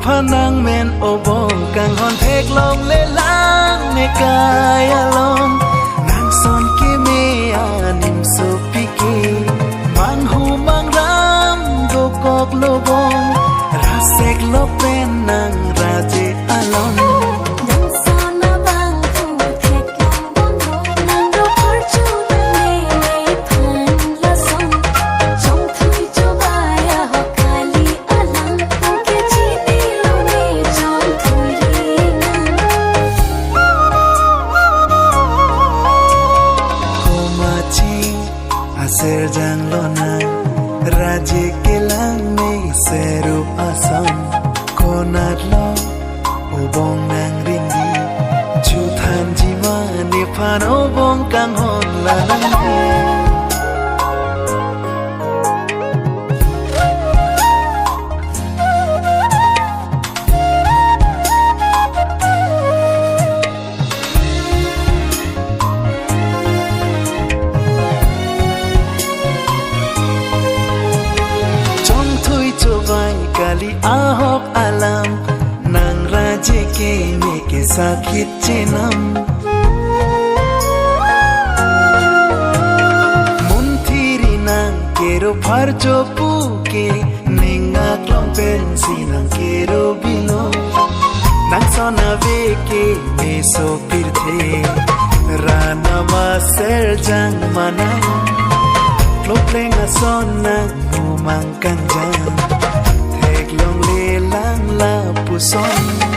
พนังเมนโอบงกังหอนเพกลงเลล้างในกายอารมณ์นางสอนกิเมอานิมสุพิกีมังหูมังรำโกกอกโลบงราเสกโลเป็นนางราเจอารมณ์Serjang lona raje kelang nei seru asam konat lo obong nang ringi chuthan jima ne phan obong kang hon la nang kali ahok alam nang raje ke me ke sakit chenam munthiri nang kero pharjo pu ke ninga klong pen sinang kero bilo nang sona ve ke me so pirthe rana ma ser jang mana klopling a sona ngumang kang jang long le lang la puson